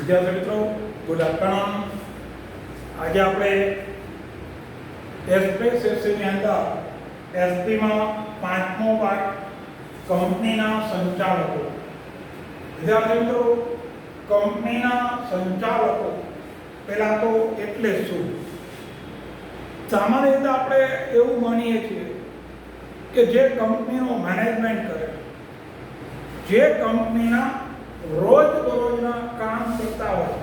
વિદ્યાર્થી મિત્રો, good afternoon. આજે આપણે એસપીએસસીની અંદર એસપીમાં 5મો પાઠ કંપનીના સંચાલકો. વિદ્યાર્થી મિત્રો, કંપનીના સંચાલકો પહેલાં તો એટલે શું? સામાન્ય રીતે આપણે એવું માનીએ છીએ કે જે કંપનીનું મેનેજમેન્ટ કરે, જે કંપનીના રોજબરોજના કામ કરતા હોય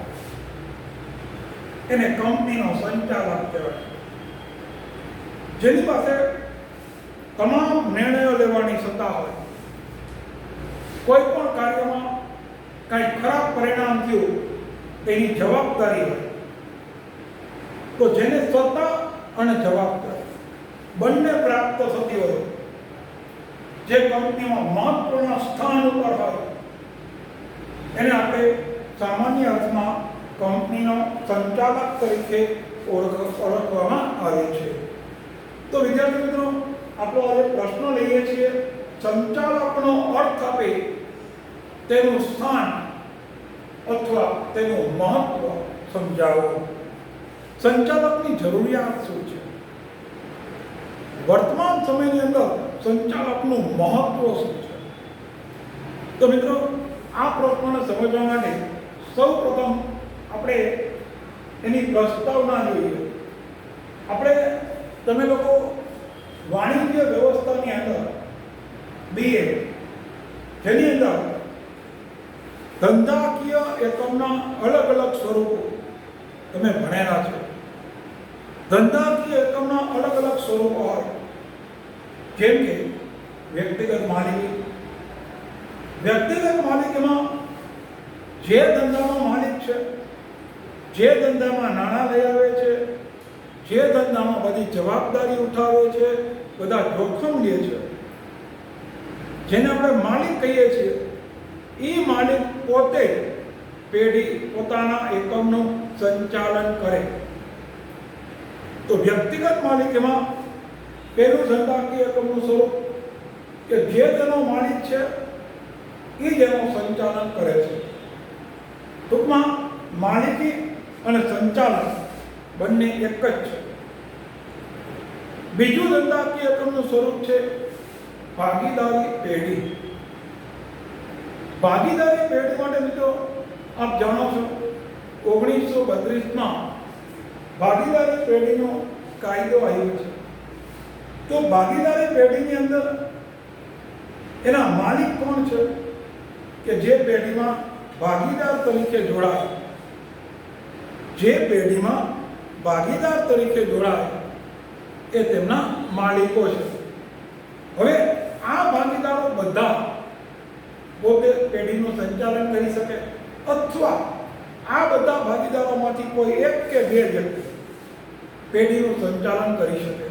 એને કંપનીનો સંચાલક કહેવાય. જેની પાસે તમામ નિર્ણયો લેવાની સત્તા હોય, કોઈ પણ કાર્યમાં કંઈ ખરાબ પરિણામ થયું તેની જવાબદારી હોય, તો જેને સત્તા અને જવાબદારી બંને પ્રાપ્ત થતી હોય, જે કંપનીમાં મહત્વના સ્થાન ઉપર હોય, એને આપણે સામાન્ય અર્થમાં કંપનીનો સંચાલક તરીકે ઓળખવામાં આવે છે. તો વિદ્યાર્થી મિત્રો, આપણો આજે પ્રશ્ન લઈએ છીએ, સંચાલકનો અર્થ આપે તેનું સ્થાન અથવા તેનું મહત્વ સમજાવો. સંચાલકની જરૂરિયાત શું છે? વર્તમાન સમયની અંદર સંચાલકનું મહત્વ શું છે? તો મિત્રો, આ પ્રશ્નને સમજવા માટે સૌપ્રથમ આપણે એની પ્રસ્તાવના જોઈએ. તમે લોકો વાણિજ્ય વ્યવસ્થાની અંદર BA, જેની અંદર ધંધાકીય એકમના અલગ અલગ સ્વરૂપો તમે ભણેલા છો. ધંધાકીય એકમના અલગ અલગ સ્વરૂપો હોય, જેમ કે વ્યક્તિગત માલિકી. વ્યક્તિગત માલિકીમાં જે ધંધાનો માલિક છે, જે ધંધામાં નાણાં લઈ આવે છે, જે ધંધામાં બધી જવાબદારી ઉઠાવે છે, બધા જોખમ લે છે, જેને આપણે માલિક કહીએ છીએ, એ માલિક પોતે પોતાના એકમનું સંચાલન કરે. તો વ્યક્તિગત માલિકીમાં પહેલું ધંધાકીય એકમનું સ્વરૂપ કે જે તેનો માલિક છે એ જ એનું સંચાલન કરે છે. ટૂંકમાં માલિકી અને સંચાલન બંને એક જ છે. બીજું ધંધાકીય એકમનું સ્વરૂપ છે ભાગીદારી પેઢી. ભાગીદારી પેઢી માટે મિત્રો આપ જાણો છો, 1932માં ભાગીદારી પેઢીનો કાયદો આવ્યો છે. તો ભાગીદારી પેઢીની અંદર એના માલિક કોણ છે? કે જે પેઢીમાં ભાગીદાર તરીકે જોડાય, જે પેઢીમાં ભાગીદાર તરીકે જોડાય એ તેમના માલિકો છે. હવે આ ભાગીદારો બધા પોતે પેઢીનું સંચાલન કરી શકે, અથવા આ બધા ભાગીદારોમાંથી કોઈ એક કે બે વ્યક્તિ પેઢીનું સંચાલન કરી શકે.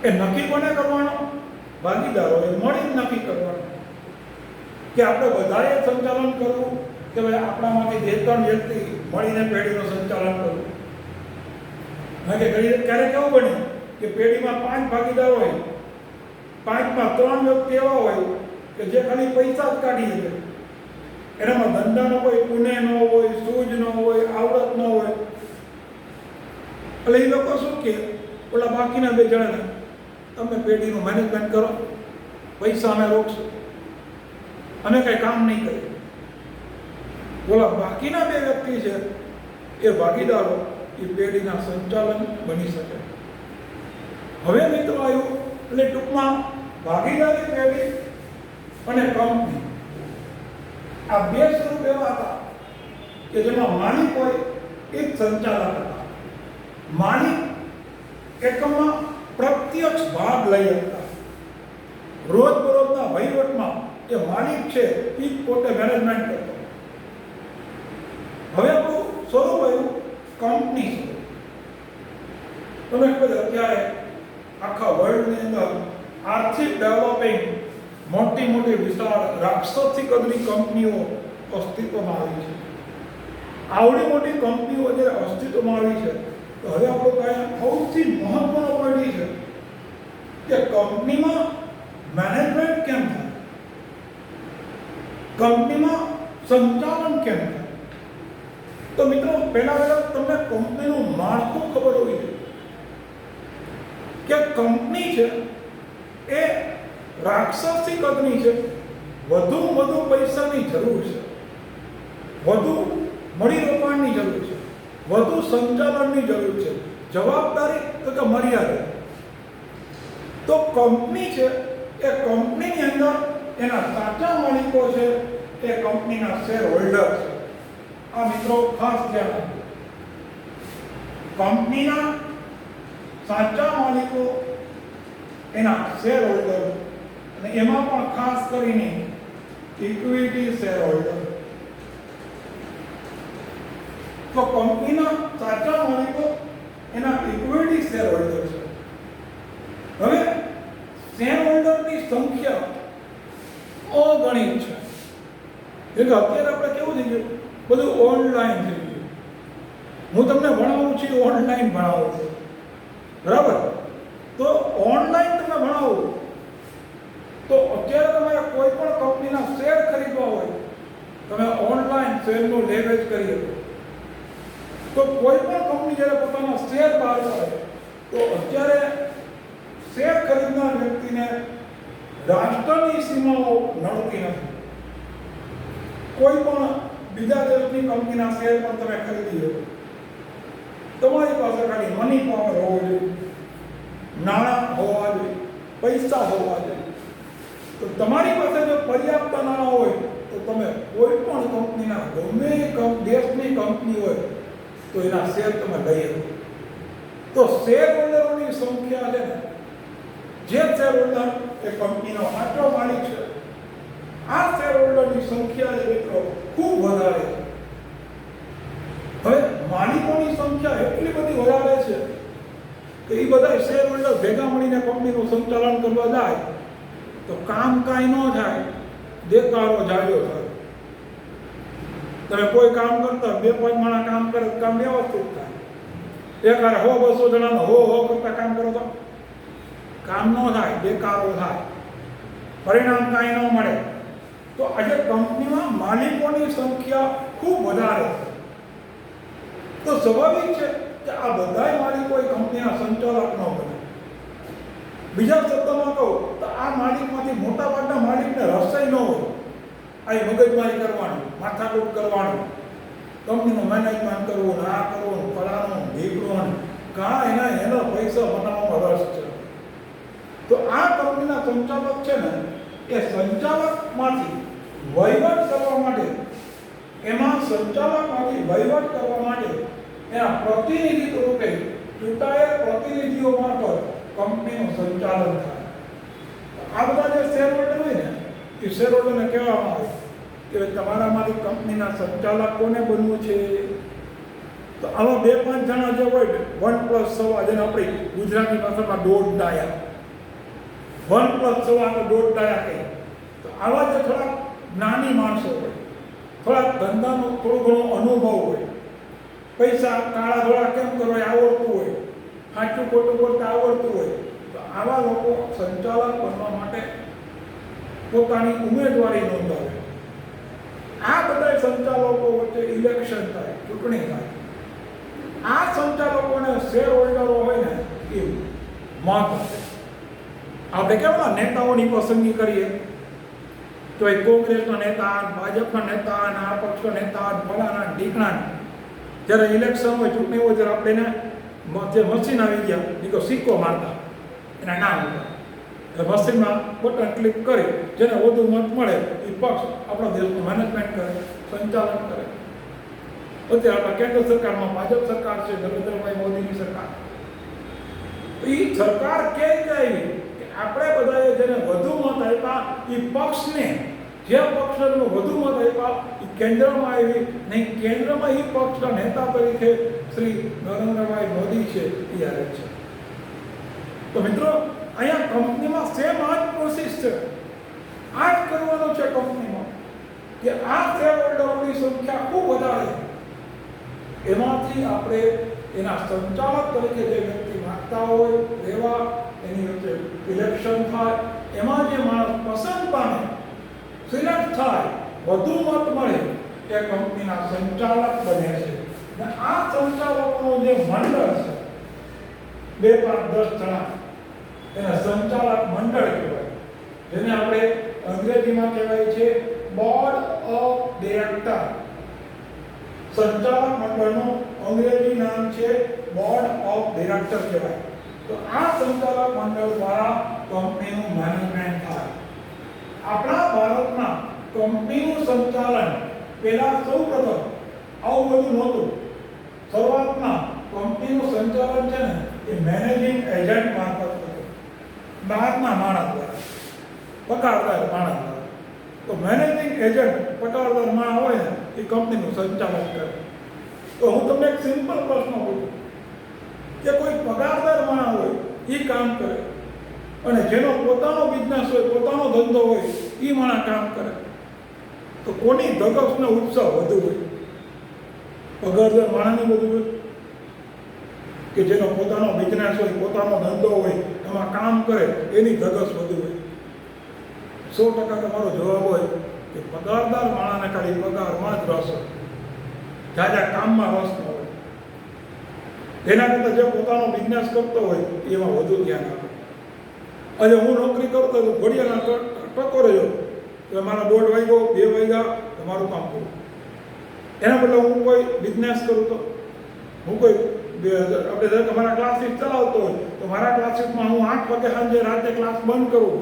એ નક્કી કોને કરવાનો? ભાગીદારોએ મળી નક્કી કરવાનું કે આપણે બધાએ સંચાલન કરવું કે ભાઈ આપણામાંથી 2-3 વ્યક્તિ મળીને પેઢીનું સંચાલન કરવું. ક્યારેક કેવું બને કે પેઢીમાં 5 ભાગીદારો હોય, 5માં 3 વ્યક્તિ એવા હોય કે જે ખાલી પૈસા જ કાઢી શકે, એનામાં ધંધાનો કોઈ પુણે ન હોય, સૂઝ ન હોય, આવડત ન હોય. એટલે એ લોકો શું કે ઓલા બાકીના 2 જણાને તમે પેઢીનું મેનેજમેન્ટ કરો, પૈસા અમે રોકશું, અમે કંઈ કામ નહીં કરીએ. ઓલા બાકીના 2 વ્યક્તિ છે એ ભાગીદારો એ પેઢીના સંચાલન બની શકે. હવે મિત્રો આવ્યું, એટલે ટૂંકમાં ભાગીદારી પેઢી અને કંપની, આ 2 સ્વરૂપ એવા હતા કે જેમાં માલિક હોય એ જ સંચાલક હતા. માલિક એકમમાં પ્રત્યક્ષ ભાગ લઈ શકતા, રોજબરોજના વહીવટમાં એ માલિક છે એ પોતે મેનેજમેન્ટ કરતો. હવે આપણું સ્વરૂપ આવ્યું કંપની સ્વરૂપ. તમે ખબર, અત્યારે આખા વર્લ્ડની અંદર આર્થિક ડેવલપિંગ મોટી મોટી વિશાળ રાક્ષસી કદની કંપનીઓ અસ્તિત્વમાં આવી છે. આવડી મોટી કંપનીઓ જ્યારે અસ્તિત્વમાં આવી છે, તો હવે આપણો કાંઈ સૌથી મહત્વનો પોઈન્ટ છે કે કંપનીમાં મેનેજમેન્ટ કેમ થાય, કંપનીમાં સંચાલન કેમ થાય. તો મિત્રો પહેલા તમને કંપનીનું માળખું ખબર હોવી જોઈએ કે કંપની છે એ રાક્ષસી કદની છે, વધુ પૈસાની જરૂર છે, વધુ મૂડીરોકાણની જરૂર છે, વધુ સંચાલનની જરૂર છે, જવાબદારી તો કે મર્યાદા. તો કંપની છે એ કંપનીની અંદર એના સાચા માલિકો છે એ કંપનીના શેર હોલ્ડર છે. આ મિત્રો ખાસ ધ્યાન રાખજો. કંપનીના સાચા માલિકો એના શેર હોલ્ડર, અને એમાં પણ ખાસ કરીને ઇક્વિટી શેર હોલ્ડર. તો કંપનીના સાચા માલિકો એના ઇક્વિટી શેર હોલ્ડર છે. હવે શેર હોલ્ડરની સંખ્યા અગણિત છે. એટલે અત્યારે આપણે કેવું થઈ ગયું, બધું ઓનલાઈન થઈ ગયું. હું તમને ભણાવું છું, ઓનલાઈન ભણાવું છું, બરાબર? તો ઓનલાઈન તમે ભણાવો તો અત્યારે તમારે કોઈ પણ કંપનીના શેર ખરીદવા હોય, તમે ઓનલાઈન શેરનું લેવેચ કરી શકો. તો કોઈ પણ કંપની જ્યારે પોતાના શેર બહાર પાડે તો અત્યારે શેર ખરીદનાર વ્યક્તિને રાષ્ટ્રની સીમાઓ નડતી નથી. કોઈ પણ બીજા દેશની કંપનીના શેર પણ તમે ખરીદી શકો. તમારી પાસે ખાલી મની પાવર હોવો જોઈએ, નાણાં હોવા જોઈએ, પૈસા હોવા જોઈએ. તો તમારી પાસે જો પર્યાપ્ત નાણાં હોય તો તમે કોઈ પણ કંપનીના ગમે દેશની કંપની હોય તો એના શેર તમે લઈ શકો. તો શેર હોલ્ડરોની સંખ્યા છે ને, જે શેર હોલ્ડર એ કંપનીનો સાચો માલિક છે, આ શેર હોલ્ડરની સંખ્યા છે મિત્રો ખૂબ વધારે છે. હવે માલિકોની સંખ્યા એટલી બધી વધારે છે કે એ બધા શેર હોલ્ડર ભેગા મળીને કંપનીનું સંચાલન કરવા જાય તો કામ કાંઈ ન થાય, દેખાડો જાજો થાય. તમે કોઈ કામ કરતા 2-5 માણસ કામ કરે કામ વ્યવસ્થિત થાય. એક હારે 100-200 જણાનો હો કરતા કામ કરો તો કામ ન થાય, દેખાડો થાય, પરિણામ કાંઈ ન મળે. તો આજે કંપનીમાં માલિકોની સંખ્યા ખૂબ વધારે છે. તો સ્વાભાવિક છે કે આ બધા માલિકો એ કંપનીના સંચાલક ન બને. બીજા શબ્દોમાં કહું તો આ માલિકમાંથી મોટા ભાગના માલિકને રસાઈ ન હોય. આ મગજમારી કરવાનું, માથાકૂટ કરવાનું, કંપનીનું મેનેજમેન્ટ કરવું, આ કરવું, ફલાણું ઢીકણું, એનો પૈસા બનાવવામાં રસ છે. તો આ કંપનીના સંચાલક છે ને એ સંચાલકમાંથી વહીવટ કરવા માટે, એમાં સંચાલકમાંથી વહીવટ કરવા માટે એના પ્રતિનિધિ રૂપે ચૂંટાયેલ પ્રતિનિધિઓ મારફત કંપનીનું સંચાલન થાય. આ બધા જે શેર હોલ્ડર હોય ને એ શેર હોલ્ડરને કહેવામાં આવે કે તમારામાંથી કંપનીના સંચાલક કોને બનવું છે. તો આવા 2-5 જણા જે હોય 1+1 જેને આપણી ગુજરાતી ભાષામાં દોઢ ડાયા, 1+1 તો દોઢ ડાયા કહીએ. તો આવા જે થોડાક નાની માણસો હોય, થોડાક ધંધાનો થોડો ઘણો અનુભવ હોય, પૈસા કાળા ધોળા કેમ કરવા આવડતું હોય, સાચું ખોટું બોલતા આવડતું હોય, તો આવા લોકો સંચાલક બનવા માટે પોતાની ઉમેદવારી નોંધાવે. આ બધા સંચાલકો વચ્ચે ઇલેક્શન થાય, ચૂંટણી થાય. આ સંચાલકોને શેર હોલ્ડરો હોય ને એ મત આપે. આપણે કેવા નેતાઓની પસંદગી કરીએ તો એ કોંગ્રેસના નેતા, ભાજપના નેતા, આ પક્ષના નેતા, ફલાણા ઢીકણા. જ્યારે ઇલેક્શન હોય, ચૂંટણી હોય ત્યારે આપણે જે મશીન આવી ગયા એ સિક્કો મારતા એના નામ હતા. એટલે મશીનમાં બટન ક્લિક કરી જેને વધુ મત મળે એ પક્ષ આપણા દેશનું મેનેજમેન્ટ કરે, સંચાલન કરે. અત્યારે આપણા કેન્દ્ર સરકારમાં ભાજપ સરકાર છે, નરેન્દ્રભાઈ મોદીની સરકાર. એ સરકાર કે આવી કે આપણે બધાએ જેને વધુ મત આપ્યા એ પક્ષને, જે પક્ષને વધુ મત આપ્યા એ કેન્દ્રમાં આવી નહીં, કેન્દ્રમાં એ પક્ષના નેતા તરીકે શ્રી નરેન્દ્રભાઈ મોદી છે એ આવે છે. તો મિત્રો અહીંયા કંપનીમાં સેમ આ જ પ્રોસેસ છે, આ જ કરવાનું છે કંપનીમાં કે આ શેર હોલ્ડરોની સંખ્યા ખૂબ વધારે, એમાંથી આપણે એના સંચાલક તરીકે જે વ્યક્તિ માગતા હોય રહેવા, એની વચ્ચે ઇલેક્શન થાય, એમાં જે માણસ પસંદ પામે, સિલેક્ટ થાય, વધુ મત મળે એ કંપનીના સંચાલક બને છે. અને આ સંચાલકોનું જે મંડળ છે 2, 5, 10 જણા એને સંચાલક મંડળ કહેવાય, જેને આપણે અંગ્રેજીમાં કહેવાય છે બોર્ડ ઓફ ડિરેક્ટર. સંચાલક મંડળનું અંગ્રેજી નામ છે બોર્ડ ઓફ ડિરેક્ટર કહેવાય. તો આ સંચાલક મંડળ દ્વારા કંપનીનું મેનેજમેન્ટ થાય. આપણા ભારતમાં કંપનીનું સંચાલન પહેલા સૌપ્રથમ આવું બધું નહોતું. શરૂઆતમાં કંપનીનું સંચાલન છે ને એ મેનેજિંગ એજન્ટ મારફત થતું, બહારના માણસ દ્વારા, પગારદાર માણસ દ્વારા. તો મેનેજિંગ એજન્ટ પગારદાર માણસ હોય ને એ કંપનીનું સંચાલન કરે. તો હું તમને એક સિમ્પલ પ્રશ્ન પૂછું કે કોઈ પગારદાર માણસ હોય એ કામ કરે અને જેનો પોતાનો બિઝનેસ હોય, પોતાનો ધંધો હોય, એ માણસ કામ કરે, તો કોની ધગશ ને ઉત્સાહ વધુ હોય? પગારદાર માણસની વધુ હોય કે જેનો પોતાનો બિઝનેસ હોય, પોતાનો ધંધો હોય, એમાં કામ કરે એની ધગશ વધુ હોય? 100% તમારો જવાબ હોય કે પગારદાર માણસને ખાલી પગારમાં જ રસ હોય, જાજા કામમાં રસ ન હોય. એના કરતાં જે પોતાનો બિઝનેસ કરતો હોય એમાં વધુ ધ્યાન આપે. આજે હું નોકરી કરતો હતો, ઘડિયાળના ટકોરે જો કે મારા 1:30 વાગ્યો, 2 વાગ્યા તમારું કામ પૂરું. એના બદલે હું કોઈ બિઝનેસ કરું તો હું કોઈ આપણે તમારા ક્લાસીસ ચલાવતો હોય તો મારા ક્લાસીસમાં હું 8 વાગે સાંજે રાતે ક્લાસ બંધ કરું.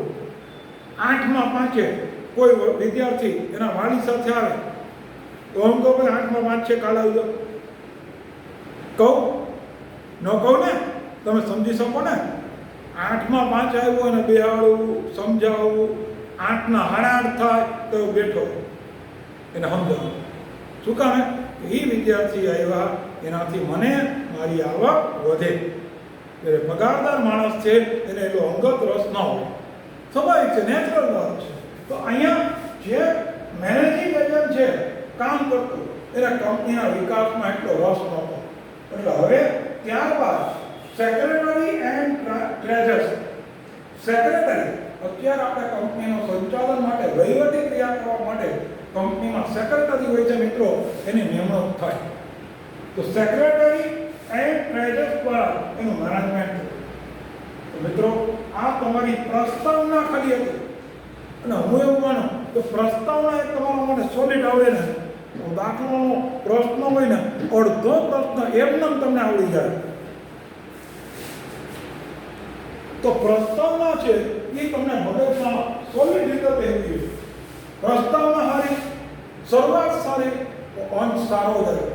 8માં 5 કોઈ વિદ્યાર્થી એના વાલી સાથે આવે તો હું કહું ભાઈ 8માં 5 છે, કાલે આવજો. કહું ન કહું ને? તમે સમજી શકો ને? 8માં 5 આવ્યો અને બેહાડવું, સમજાવવું, 8ના 8:30 થાય તો બેઠો એને સમજાવું. શું કામે? એ વિદ્યાર્થી આવ્યા એનાથી મને મારી આવક વધે. એટલે પગારદાર માણસ છે એને એટલો અંગત રસ ન હોય, સ્વાભાવિક છે, નેચરલ વાત છે. તો અહીંયા જે મેનેજિંગ એજન્ટ છે કામ કરતો એને કંપનીના વિકાસમાં એટલો રસ નહોતો. એટલે હવે ત્યારબાદ સેક્રેટરી એન્ડ ટ્રેઝરર. સેક્રેટરી, અત્યારે આપણે કંપનીનું સંચાલન માટે, વહીવટી ક્રિયા કરવા માટે કંપનીમાં સેક્રેટરી હોય છે મિત્રો, એની નિમણૂક થાય. તો સેક્રેટરી એન્ડ ટ્રેઝરર દ્વારા એનું મેનેજમેન્ટ. તો મિત્રો આ તમારી પ્રસ્તાવના ખાલી હતી અને હું એવું માનું કે પ્રસ્તાવના એક તમારા માટે સોલિડ આવડે ને તો દાખલાનો પ્રશ્ન હોય ને અડધો પ્રશ્ન એમને તમને આવડી જાય. તો પ્રસ્તાવના છે એ તમને મગજમાં સોલિડ રીતે બેસી. પ્રસ્તાવના સારી, શરૂઆત સારી તો અંત સારો જાય,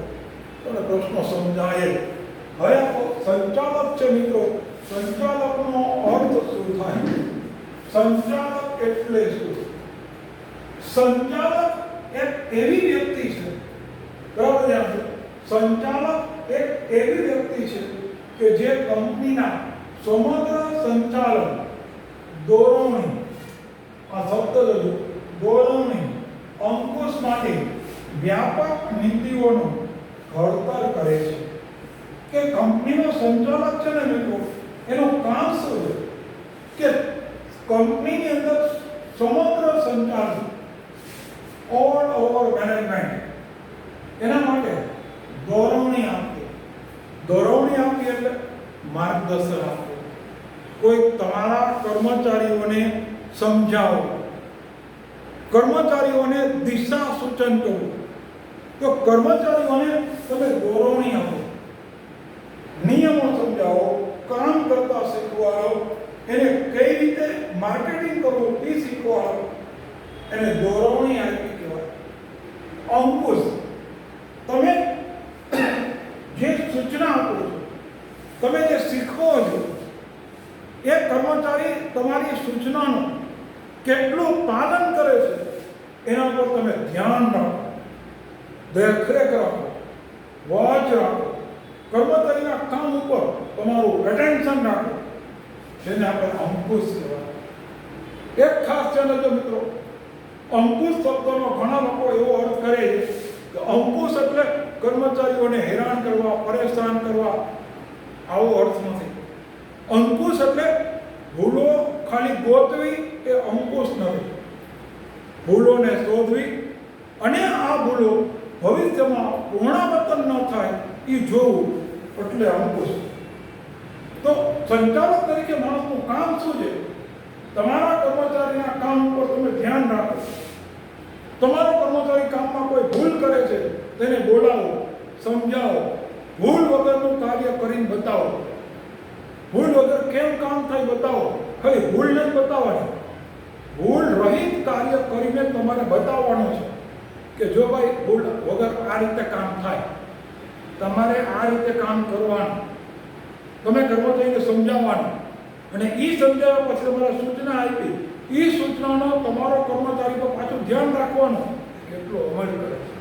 તમને પ્રશ્નો સમજાય. હવે સંચાલક છે મિત્રો, સંચાલકનો અર્થ શું થાય? સંચાલક એટલે શું? સંચાલક એક એવી વ્યક્તિ છે, બરાબર છે? સંચાલક એક એવી વ્યક્તિ છે કે જે કંપનીના સમગ્ર સંચાલન, દોરવણી, આ શબ્દ જો દોરવણી, અંકુશ માટે વ્યાપક નીતિઓનું ઘડતર કરે છે. કે કંપનીનો સંચાલક છે ને મિત્રો, એનું કામ શું છે કે કંપનીની અંદર સમગ્ર સંચાલન, ઓલ ઓવર મેનેજમેન્ટ, એના માટે દોરવણી આપવી. દોરવણી આપવી એટલે માર્ગદર્શન આપવું. કોઈ તમારા કર્મચારીઓને સમજાવો, કર્મચારીઓને દિશા સૂચન કરવું. તો કર્મચારીઓને તમે દોરવણી આપો, નિયમો સમજાવો, કામ કરતા શીખવાડો, એને કઈ રીતે માર્કેટિંગ કરવું એ શીખવાડો, એને દોરવણી આપવી કહેવાય. અંકુશ, તમે જે સૂચના આપો છો, તમે જે શીખવો છો, એ કર્મચારી તમારી સૂચનાનું કેટલું પાલન કરે છે એના પર તમે ધ્યાન રાખો, દેખરેખ રાખો, વોચ રાખો, કર્મચારીના કામ ઉપર તમારું એટેન્શન રાખો, જેને આપણે અંકુશ કહેવાય. એક ખાસ છે જો મિત્રો, અંકુશ શબ્દનો ઘણા લોકો એવો અર્થ કરે છે કે અંકુશ એટલે કર્મચારીઓને હેરાન કરવા, પરેશાન કરવા, આવો અર્થ નથી. અંકુશ એટલે ભૂલો ખાલી ગોતવી એ અંકુશ નથી. ભૂલોને શોધવી અને આ ભૂલો ભવિષ્યમાં પુનરાવર્તન ન થાય એ જોવું એટલે અંકુશ. તો સંચાલક તરીકે માણસનું કામ શું છે? તમારા કર્મચારીના કામ ઉપર તમે ધ્યાન રાખો. તમારો કર્મચારી કામમાં કોઈ ભૂલ કરે છે તેને બોલાવો, સમજાવો, ભૂલ વગરનું કાર્ય કરીને બતાવો. ભૂલ વગર કેમ કામ થાય બતાવો. ખાલી ભૂલ નથી બતાવવાની, ભૂલ રહિત કાર્ય કરીને તમારે બતાવવાનું છે કે જો ભાઈ ભૂલ વગર આ રીતે કામ થાય, તમારે આ રીતે કામ કરવાનું. તમે કર્મચારીને સમજાવવાનું અને એ સમજાવ્યા પછી તમારે સૂચના આપી, એ સૂચનાનો તમારો કર્મચારી પર પાછું ધ્યાન રાખવાનું કેટલો અમલ કરે છે.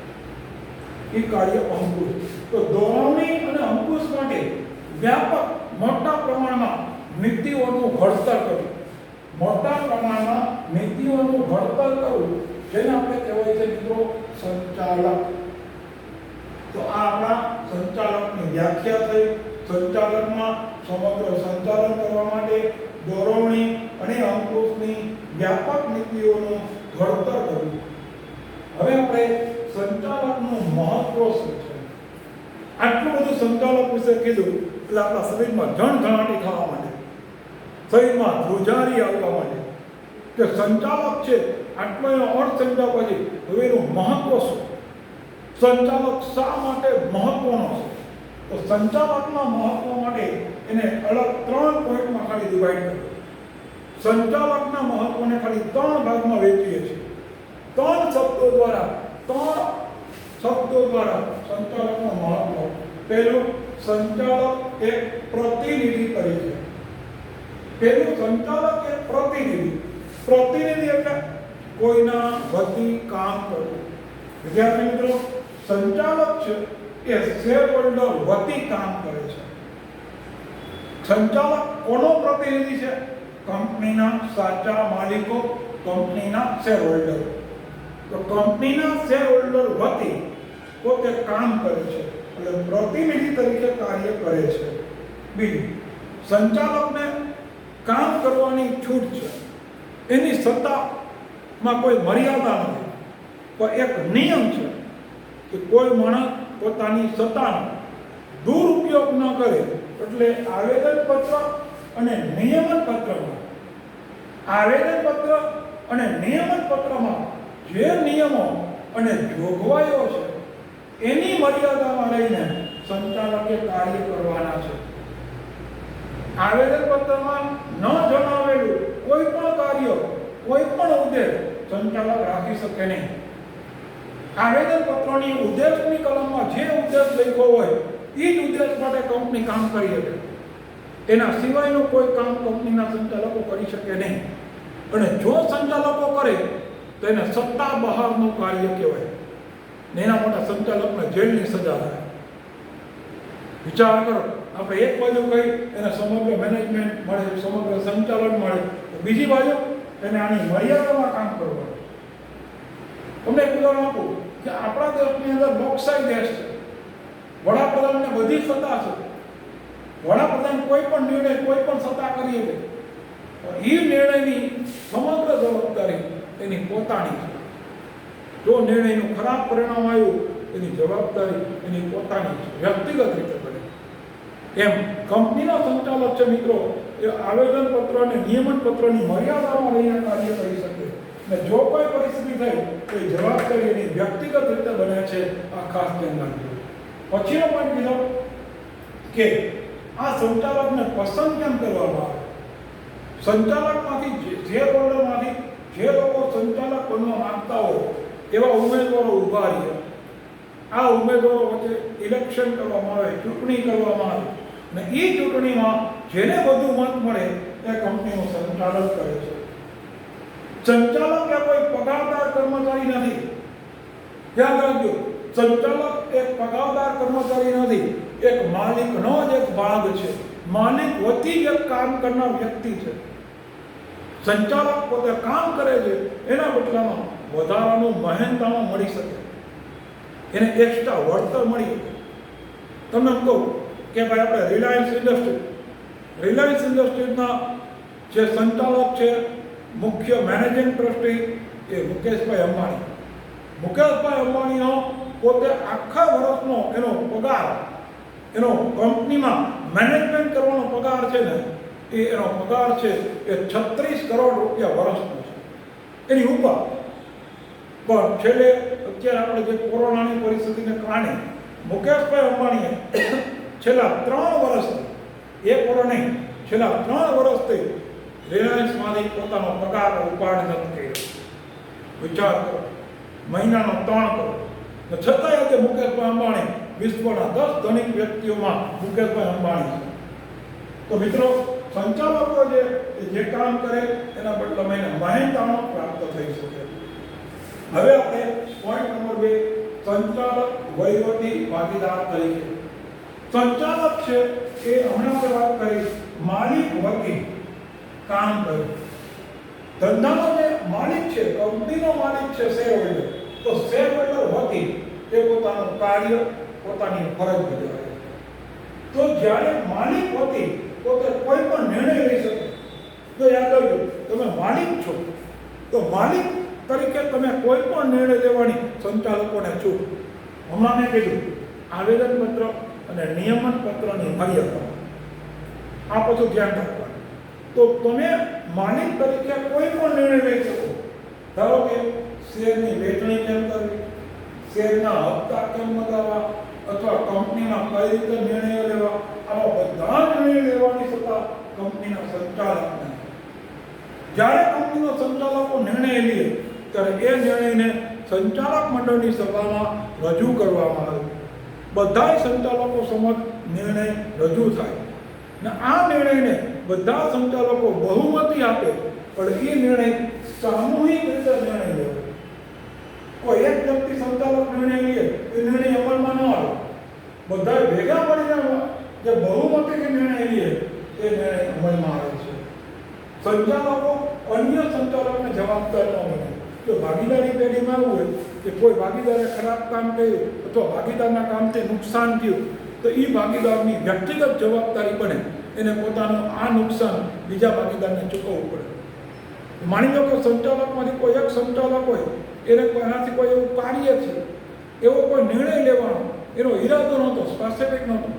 એ કાર્ય અંકુશ. તો દોરવણી અને અંકુશ માટે વ્યાપક મોટા પ્રમાણમાં નીતિઓનું ઘડતર કરવું, મોટા પ્રમાણમાં નીતિઓનું ઘડતર કરવું, જેને આપણે કહેવાય છે મિત્રો સંચાલક. તો આ આપણા સંચાલકની વ્યાખ્યા થઈ. સંચાલકમાં સમગ્ર સંચાલન કરવા માટે દોરવણી અને અંકુશની વ્યાપક નીતિઓનું ઘડતર કરવું. હવે આપણે સંચાલકનું મહત્વ શું છે? આટલું બધું સંચાલક વિશે કીધું એટલે આપણા શરીરમાં જણજણાટી થવા માંડે, શરીરમાં ધ્રુજારી આવવા માંડે કે સંચાલક છે. આટલો એનો અર્થ સમજાવ પછી હવે એનું મહત્વ શું? સંચાલક શા માટે મહત્વનો છે? તો સંચાલકના મહત્વ માટે એને અલગ 3 પોઈન્ટમાં ખાલી ડિવાઈડ કર્યું. સંચાલકના મહત્વને ખાલી 3 ભાગમાં વહેંચીએ છીએ. 3 શબ્દો દ્વારા સંચાલકનું મહત્વ. પહેલું, સંચાલક એક પ્રતિનિધિ તરીકે. પ્રતિનિધિ એટલે કોઈના વતી કામ કરવું. વિદ્યાર્થી મિત્રો, સંચાલક છે એ શેર હોલ્ડર વતી કામ કરે છે. સંચાલક કોનો પ્રતિનિધિ છે? કંપનીના સાચા માલિકો, કંપનીના શેર હોલ્ડર. તો કંપનીના શેર હોલ્ડર વતી પોતે કામ કરે છે એટલે પ્રતિનિધિ તરીકે કાર્ય કરે છે. બીજું, સંચાલકને કામ કરવાની છૂટ છે. એની સત્તામાં કોઈ મર્યાદા નથી, પણ એક નિયમ છે કે કોઈ માણસ પોતાની સત્તાનો દુરુપયોગ ન કરે. એટલે આવેદનપત્ર અને નિયમન પત્રમાં જે નિયમો અને જોગવાઈઓ છે એની મર્યાદામાં રહીને સંચાલકે કાર્ય કરવાના છે. આવેદનપત્રમાં ન જણાવેલું કોઈ પણ કાર્ય, કોઈ પણ ઉદ્દેશ સંચાલક રાખી શકે નહીં. આવેદનપત્રની ઉદ્દેશની કલમમાં જે ઉદ્દેશ લખ્યો હોય એ જ ઉદ્દેશ માટે કંપની કામ કરી શકે. એના સિવાયનું કોઈ કામ કંપનીના સંચાલકો કરી શકે નહીં. અને જો સંચાલકો કરે તો એને સત્તા બહારનું કાર્ય કહેવાય. એના માટે સંચાલકને જેલની સજા થાય. વિચાર કરો, આપણે એક બાજુ કહી એને સમગ્ર મેનેજમેન્ટ મળે, સમગ્ર સંચાલન મળે, બીજી બાજુ એને આની મર્યાદામાં કામ કરવાનું. તમને એક ઉદાહરણ આપું કે આપણા દેશની અંદર લોકશાહી દેશ છે. વડાપ્રધાનને બધી સત્તા છે. વડાપ્રધાન કોઈ પણ નિર્ણય, કોઈ પણ સત્તા કરી શકે. એ નિર્ણયની સમગ્ર જવાબદારી એની પોતાની છે. જો નિર્ણયનું ખરાબ પરિણામ આવ્યું એની જવાબદારી એની પોતાની છે, વ્યક્તિગત રીતે કરે. એમ કંપનીના સંચાલક છે મિત્રો, એ આવેદનપત્ર અને નિયમન પત્રની મર્યાદામાં રહીને કાર્ય કરી શકે. અને જો કોઈ પરિસ્થિતિ થાય તો એ જવાબદારી એની વ્યક્તિગત રીતે બને છે. આ ખાસ ધ્યાન રાખજો. પછીનો પોઈન્ટ કીધો કે આ સંચાલકને પસંદ કેમ કરવામાં આવે. સંચાલકમાંથી જે હોલ્ડરમાંથી જે લોકો સંચાલક બનવા માંગતા હોય એવા ઉમેદવારો ઉભા રહે. આ ઉમેદવારો વચ્ચે ઇલેક્શન કરવામાં આવે, ચૂંટણી કરવામાં આવે અને એ ચૂંટણીમાં જેને વધુ મત મળે એ કંપનીનું સંચાલન કરે છે. સંચાલક એ કોઈ પગારદાર કર્મચારી નથી. ધ્યાન રાખજો, સંચાલક એક પગારદાર કર્મચારી નથી, એક માલિકનો જ એક ભાગ છે. માલિક વતી જ કામ કરનાર વ્યક્તિ છે. સંચાલક પોતે કામ કરે છે, એના બદલામાં વધારાનું મહેનતાણું મળી શકે, એને એક્સ્ટ્રા વળતર મળી શકે. તમને કહું કે ભાઈ આપણે રિલાયન્સ ઇન્ડસ્ટ્રીઝના જે સંચાલક છે, મુખ્ય મેનેજિંગ ટ્રસ્ટી એ મુકેશભાઈ અંબાણી. મુકેશભાઈ અંબાણીનો પોતે આખા વર્ષનો એનો પગાર, એનો કંપનીમાં મેનેજમેન્ટ કરવાનો પગાર છે ને, એનો પગાર છે એ 36 કરોડ રૂપિયા વર્ષનો છે, એની ઉપર. પણ છેલ્લે અત્યારે આપણે જે કોરોનાની પરિસ્થિતિને કારણે મુકેશભાઈ અંબાણીએ છેલ્લા 3 વર્ષથી, એક વર્ષ નહીં, છેલ્લા 3 વર્ષથી રિલાયન્સમાંથી પોતાનો પગાર ઉપાડ નથી કર્યો. વિચાર કરો, મહિનાનો 3 કરોડ. છતાંય આજે મુકેશભાઈ અંબાણી વિશ્વના 10 ધનિક વ્યક્તિઓમાં મુકેશભાઈ અંબાણી છે. તો મિત્રો, સંચાલકો જે કામ કરે એના બદલે એને મહેનતાણો પ્રાપ્ત થઈ શકે. હવે આપણે પોઈન્ટ નંબર 2, સંચાલક વહીવટી ભાગીદાર તરીકે. સંચાલક છે એ હમણાં આપણે વાત કરી માલિક વતી કામ કરે. ધંધાનો જે માલિક છે, કંપનીનો માલિક છે શેર હોલ્ડર, તો શેર હોલ્ડર વતી એ પોતાનું કાર્ય, પોતાની ફરજ બજાવે. તો જ્યારે માલિક વતી પોતે કોઈ પણ નિર્ણય લઈ શકે. તો યાદ રાખજો, તમે માલિક છો તો માલિક તરીકે તમે કોઈ પણ નિર્ણય લેવાની સંચાલકોને છૂટ. હમણાં મેં કીધું આવેદનપત્ર અને નિયમન પત્રની મર્યાદા, આ બધું ધ્યાન રાખવાનું. તો તમે માલિક તરીકે કોઈ પણ નિર્ણય લઈ શકો. ધારો કે શેરની વેચણી કેમ કરવી, શેરના હપ્તા કેમ લગાવવા, અથવા કંપનીમાં કઈ રીતે નિર્ણયો લેવા, આવા બધા નિર્ણય લેવાની સત્તા કંપનીના સંચાલકને. જ્યારે કંપનીનો સંચાલકો નિર્ણય લે ત્યારે એ નિર્ણયને સંચાલક મંડળની સભામાં રજૂ કરવામાં આવે. બધા સંચાલકો સમક્ષ નિર્ણય રજૂ થાય ને આ નિર્ણયને બધા સંચાલકો બહુમતી આપે. પણ એ નિર્ણય સામૂહિક રીતે નિર્ણય લેવો. કોઈ એક વ્યક્તિ સંચાલક નિર્ણય લે, એ નિર્ણય અમલમાં ન આવે. બધા ભેગા મળીને જે બહુમતીથી નિર્ણય લે એ નિર્ણય અમલમાં આવે છે. સંચાલકો અન્ય સંચાલકને જવાબદાર ન બને. જો ભાગીદારી પેઢીમાં એવું હોય કે કોઈ ભાગીદારે ખરાબ કામ કર્યું અથવા ભાગીદારના કામથી નુકસાન થયું, તો એ ભાગીદારની વ્યક્તિગત જવાબદારી બને. એને પોતાનું આ નુકસાન બીજા ભાગીદારને ચૂકવવું પડે. માની લો કે સંચાલકમાંથી કોઈ એક સંચાલક હોય, એને એનાથી કોઈ એવું કાર્ય છે, એવો કોઈ નિર્ણય લેવાનો એનો ઈરાદો નહોતો, સ્પેસિફિક નહોતો,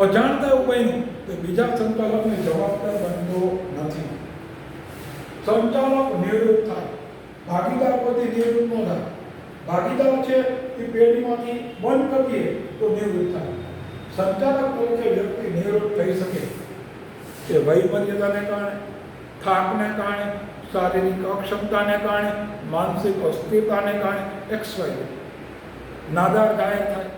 અજાણતા એવું બન્યું, તો બીજા સંચાલકને જવાબદાર બનતો નથી. સંચાલક નિવૃત્ત થાય, ભાગીદાર પછી નિવૃત્ત ન થાય. ભાગીદાર છે એ પેઢીમાંથી બંધ કરીએ તો નિવૃત્ત થાય. સંચાલક તરીકે વ્યક્તિ નિવૃત્ત થઈ શકે તે વયમર્યાદાને કારણે, થાકને કારણે, શારીરિક અક્ષમતાને કારણે, માનસિક અસ્થિરતાને કારણે, XY નાદાર જાહેર થાય.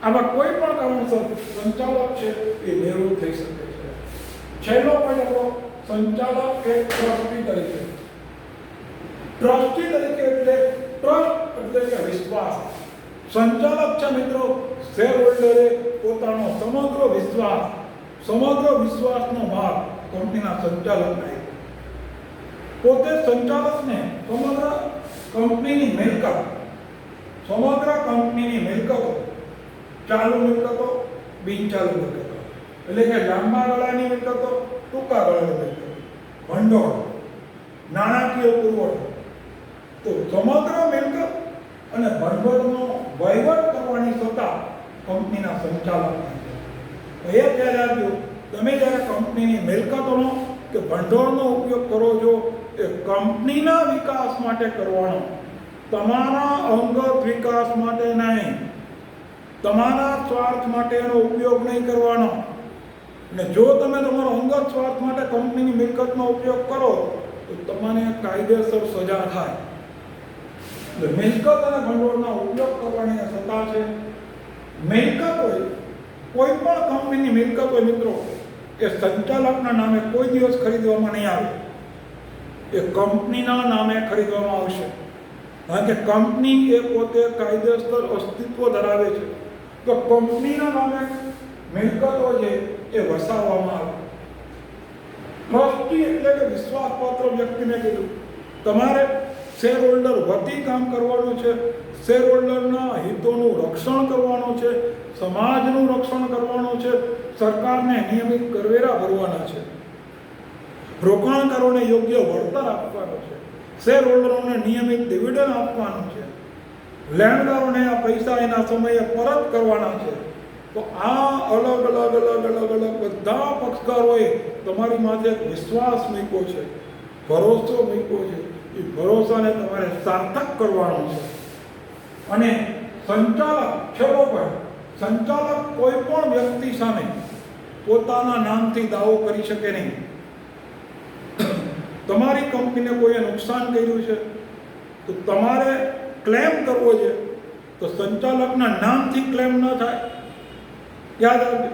આમાં કોઈ પણ કારણસર સંચાલક છે એ નિવૃત્ત થઈ શકે છે. છેલ્લો પોઈન્ટ, સંચાલક એક ટ્રસ્ટી તરીકે. ટ્રસ્ટી તરીકે એટલે ટ્રસ્ટ એટલે કે વિશ્વાસ. સંચાલક છે મિત્રો, શેર હોલ્ડરે પોતાનો સમગ્ર વિશ્વાસનો ભાગ કંપનીના સંચાલકને. પોતે સંચાલકને સમગ્ર કંપનીની મિલકતો, ચાલુ મિલકતો, બિનચાલુ મિલકતો, એટલે કે લાંબા ગાળાની મિલકતો, ટૂંકા ગાળાની મિલકતો, ભંડોળ, નાણાકીય પુરવઠો, તો સમગ્ર મિલકત અને ભંડોળનો વહીવટ કરવાની સત્તા કંપનીના સંચાલકની છે. એ ખ્યાલ રાખજો, તમે જ્યારે કંપનીની મિલકતોનો કે ભંડોળનો ઉપયોગ કરો છો એ કંપનીના વિકાસ માટે કરવાનો, તમારા અંગત વિકાસ માટે નહીં, તમારા સ્વાર્થ માટે એનો ઉપયોગ નહીં કરવાનો. અને જો તમે તમારો અંગત સ્વાર્થ માટે કંપનીની મિલકતનો ઉપયોગ કરો તો તમને કાયદેસર સજા થાય. એટલે મિલકત અને ભંડોળનો ઉપયોગ કરવાની સત્તા છે. મિલકત હોય, કોઈ પણ કંપનીની મિલકત હોય મિત્રો, એ સંચાલકના નામે કોઈ દિવસ ખરીદવામાં નહીં આવે, એ કંપનીના નામે ખરીદવામાં આવશે. કારણ કે કંપની એ પોતે કાયદેસર અસ્તિત્વ ધરાવે છે. તો કંપનીના નામે મિલકતો છે એ વસાવવામાં આવે. ટ્રસ્ટી એટલે કે વિશ્વાસપાત્ર વ્યક્તિને કીધું તમારે શેર હોલ્ડર વતી કામ કરવાનું છે, શેર હોલ્ડરના હિતોનું રક્ષણ કરવાનું છે, સમાજનું રક્ષણ કરવાનું છે, સરકારને નિયમિત કરવેરા ભરવાના છે, રોકાણકારોને યોગ્ય વળતર આપવાનું છે, શેર હોલ્ડરોને નિયમિત ડિવિડન્ડ આપવાનું છે, લેણદારોને આ પૈસા એના સમયે પરત કરવાના છે. તો આ અલગ અલગ અલગ અલગ અલગ બધા પક્ષકારોએ તમારી માથે એક વિશ્વાસ મૂક્યો છે, ભરોસો મૂક્યો છે. એ ભરોસાને તમારે સાર્થક કરવાનો છે. અને સંચાલક છેલ્લો પણ સંચાલક કોઈ પણ વ્યક્તિ સામે પોતાના નામથી દાવો કરી શકે નહીં. તમારી કંપનીને કોઈએ નુકસાન કર્યું છે તો તમારે ક્લેમ કરવો છે, તો સંચાલકના નામથી ક્લેમ ન થાય. યાદ રાખજો,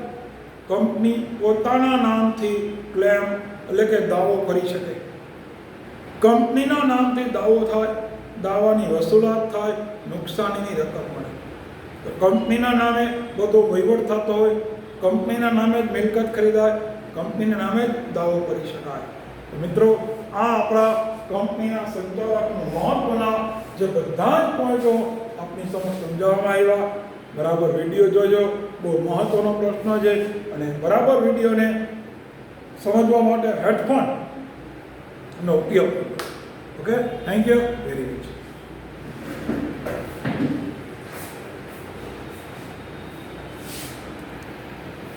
કંપની પોતાના નામથી ક્લેમ એટલે કે દાવો કરી શકે. કંપનીના નામથી દાવો થાય, દાવાની વસૂલાત થાય, નુકસાનીની રકમ મળે. તો કંપનીના નામે બધો વહીવટ થતો હોય, કંપનીના નામે જ મિલકત ખરીદાય, કંપનીના નામે જ દાવો કરી શકાય. તો મિત્રો, આ આપણા કંપનીના સંચાલકનું મહત્વના જે બધા જ પોઈન્ટો આપની સમક્ષ સમજાવવામાં આવ્યા. બરાબર વિડીયો જોજો, બહુ મહત્વનો પ્રશ્ન છે. અને બરાબર વિડીયોને સમજવા માટે હેડફોનનો ઉપયોગ કરજો. Okay, thank you very much.